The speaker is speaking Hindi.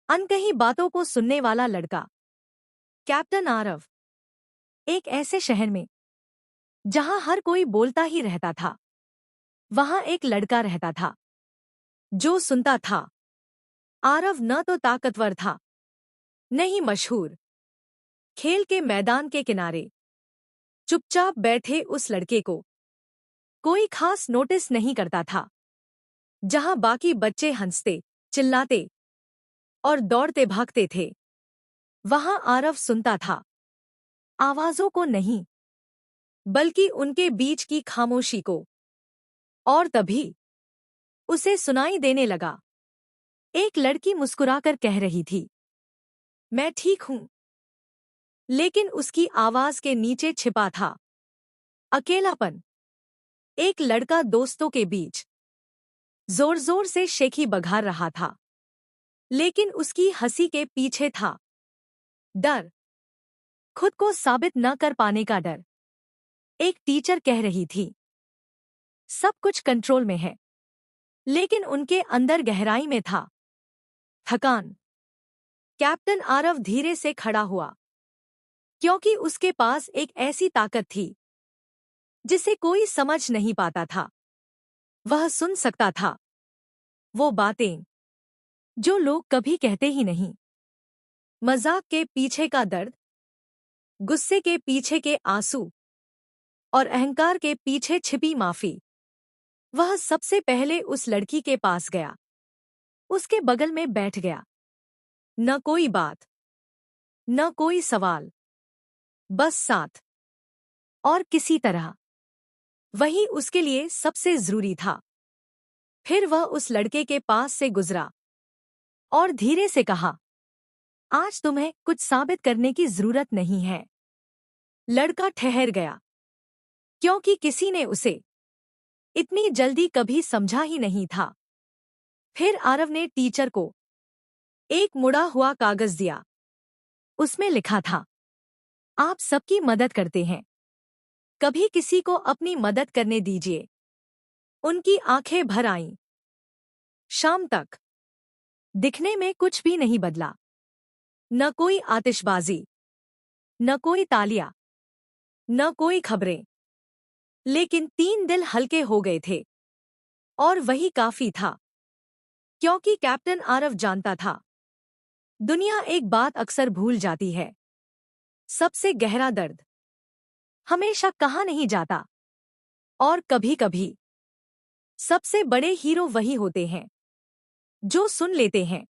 अनकही बातों को सुनने वाला लड़का। कैप्टन आरव। एक ऐसे शहर में जहां हर कोई बोलता ही रहता था, वहां एक लड़का रहता था जो सुनता था। आरव न तो ताकतवर था, न ही मशहूर। खेल के मैदान के किनारे चुपचाप बैठे उस लड़के को कोई खास नोटिस नहीं करता था। जहां बाकी बच्चे हंसते, चिल्लाते और दौड़ते भागते थे, वहां आरव सुनता था। आवाजों को नहीं, बल्कि उनके बीच की खामोशी को। और तभी उसे सुनाई देने लगा। एक लड़की मुस्कुराकर कह रही थी, मैं ठीक हूं। लेकिन उसकी आवाज के नीचे छिपा था अकेलापन। एक लड़का दोस्तों के बीच जोर जोर से शेखी बघार रहा था, लेकिन उसकी हंसी के पीछे था डर। खुद को साबित न कर पाने का डर। एक टीचर कह रही थी, सब कुछ कंट्रोल में है, लेकिन उनके अंदर गहराई में था थकान। कैप्टन आरव धीरे से खड़ा हुआ, क्योंकि उसके पास एक ऐसी ताकत थी जिसे कोई समझ नहीं पाता था। वह सुन सकता था वो बातें जो लोग कभी कहते ही नहीं। मजाक के पीछे का दर्द, गुस्से के पीछे के आंसू और अहंकार के पीछे छिपी माफी। वह सबसे पहले उस लड़की के पास गया, उसके बगल में बैठ गया। न कोई बात, न कोई सवाल, बस साथ। और किसी तरह वही उसके लिए सबसे जरूरी था। फिर वह उस लड़के के पास से गुजरा और धीरे से कहा, आज तुम्हें कुछ साबित करने की जरूरत नहीं है। लड़का ठहर गया, क्योंकि किसी ने उसे इतनी जल्दी कभी समझा ही नहीं था। फिर आरव ने टीचर को एक मुड़ा हुआ कागज दिया। उसमें लिखा था, आप सबकी मदद करते हैं, कभी किसी को अपनी मदद करने दीजिए। उनकी आंखें भर आईं। शाम तक दिखने में कुछ भी नहीं बदला। न कोई आतिशबाजी, न कोई तालियां, न कोई खबरें। लेकिन 3 दिल हल्के हो गए थे, और वही काफी था। क्योंकि कैप्टन आरव जानता था, दुनिया एक बात अक्सर भूल जाती है, सबसे गहरा दर्द हमेशा कहा नहीं जाता। और कभी-कभी सबसे बड़े हीरो वही होते हैं जो सुन लेते हैं।